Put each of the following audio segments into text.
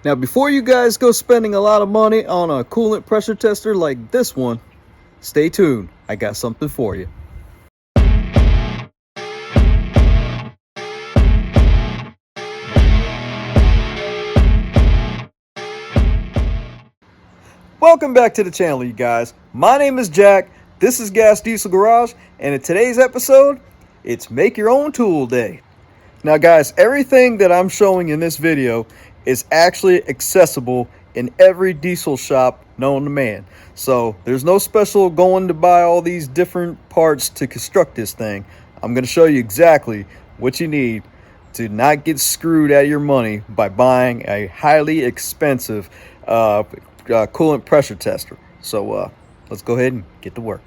Now, before you guys go spending a lot of money on a coolant pressure tester like this one, stay tuned. I got something for you. Welcome back to the channel, you guys. My name is Jack. This is Gas Diesel Garage, and in today's episode, it's Make Your Own Tool Day. Now guys, everything that I'm showing in this video is actually accessible in every diesel shop known to man. So there's no special going to buy all these different parts to construct this thing. I'm going to show you exactly what you need to not get screwed out of your money by buying a highly expensive coolant pressure tester. So let's go ahead and get to work.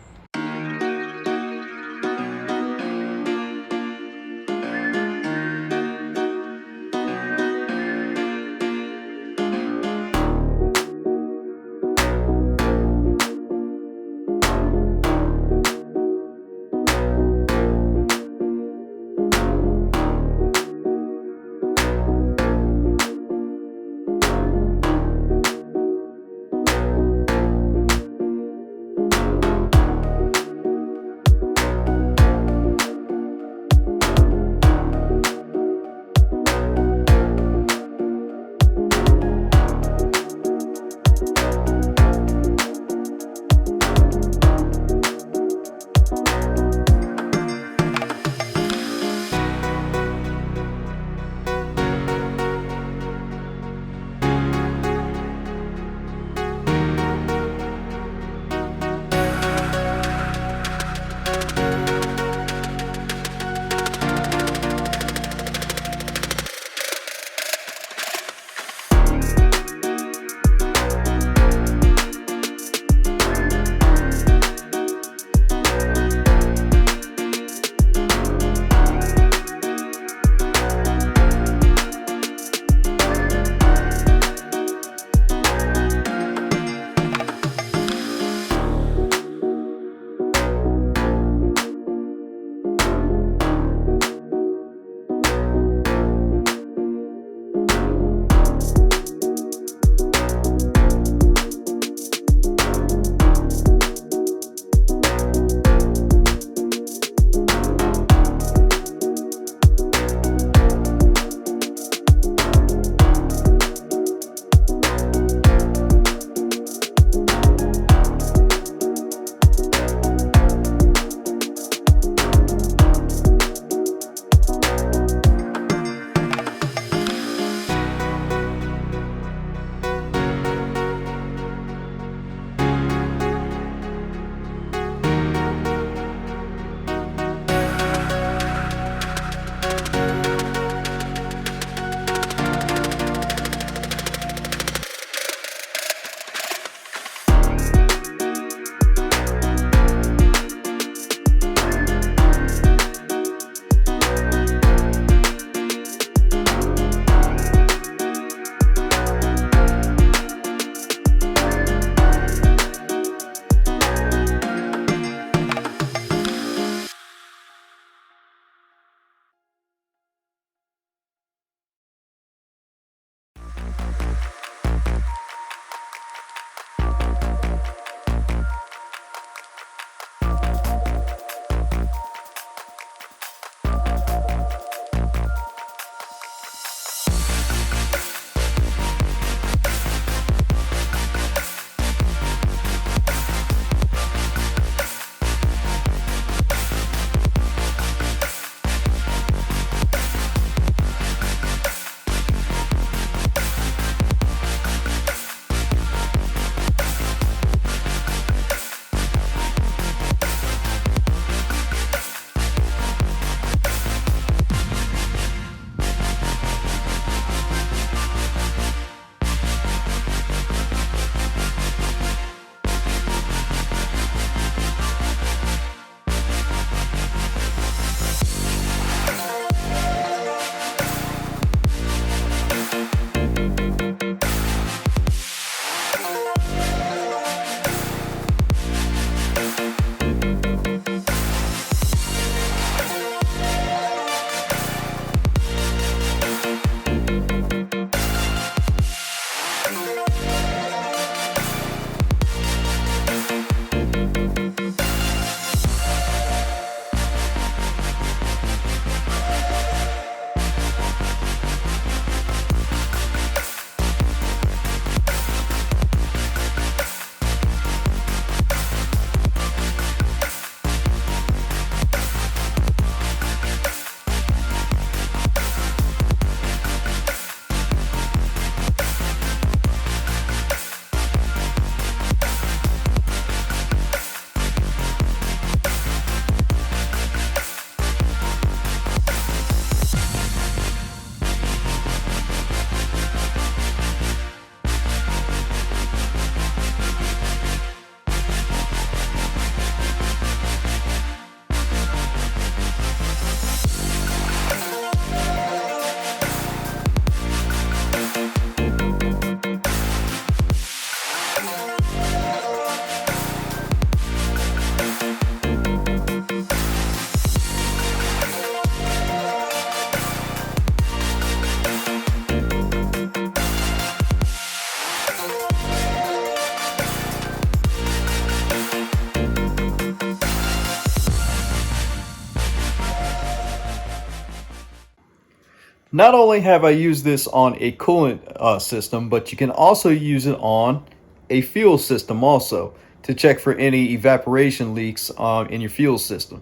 Not only have I used this on a coolant system, but you can also use it on a fuel system also to check for any evaporation leaks in your fuel system.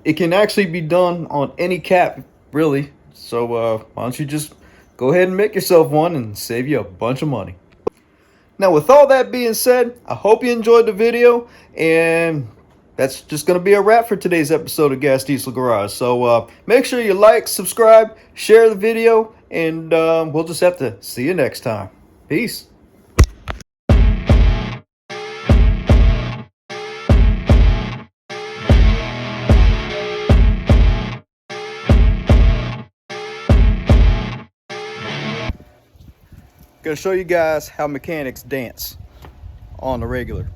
It can actually be done on any cap, really. So why don't you just go ahead and make yourself one and save you a bunch of money. Now, with all that being said, I hope you enjoyed the video, and that's just going to be a wrap for today's episode of Gas Diesel Garage. So make sure you like, subscribe, share the video, and we'll just have to see you next time. Peace. Gonna show you guys how mechanics dance on the regular.